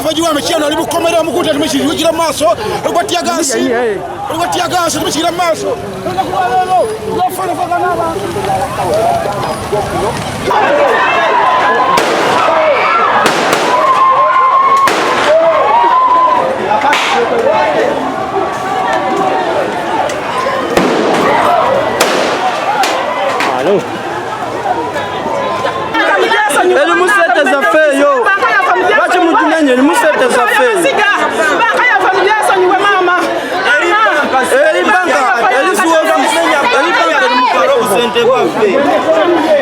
Fajua amechana alipokomera mkuta tumeshikila maso alipatia gasi tumeshikila maso unafanya faganaba Allô. Ele museta za fe yo. Wacha mudinanye ele museta za fe. Baka ya familia sonyi we mama. Eli banka, eli suwa, eli banka ni mukaro sente kwa fe.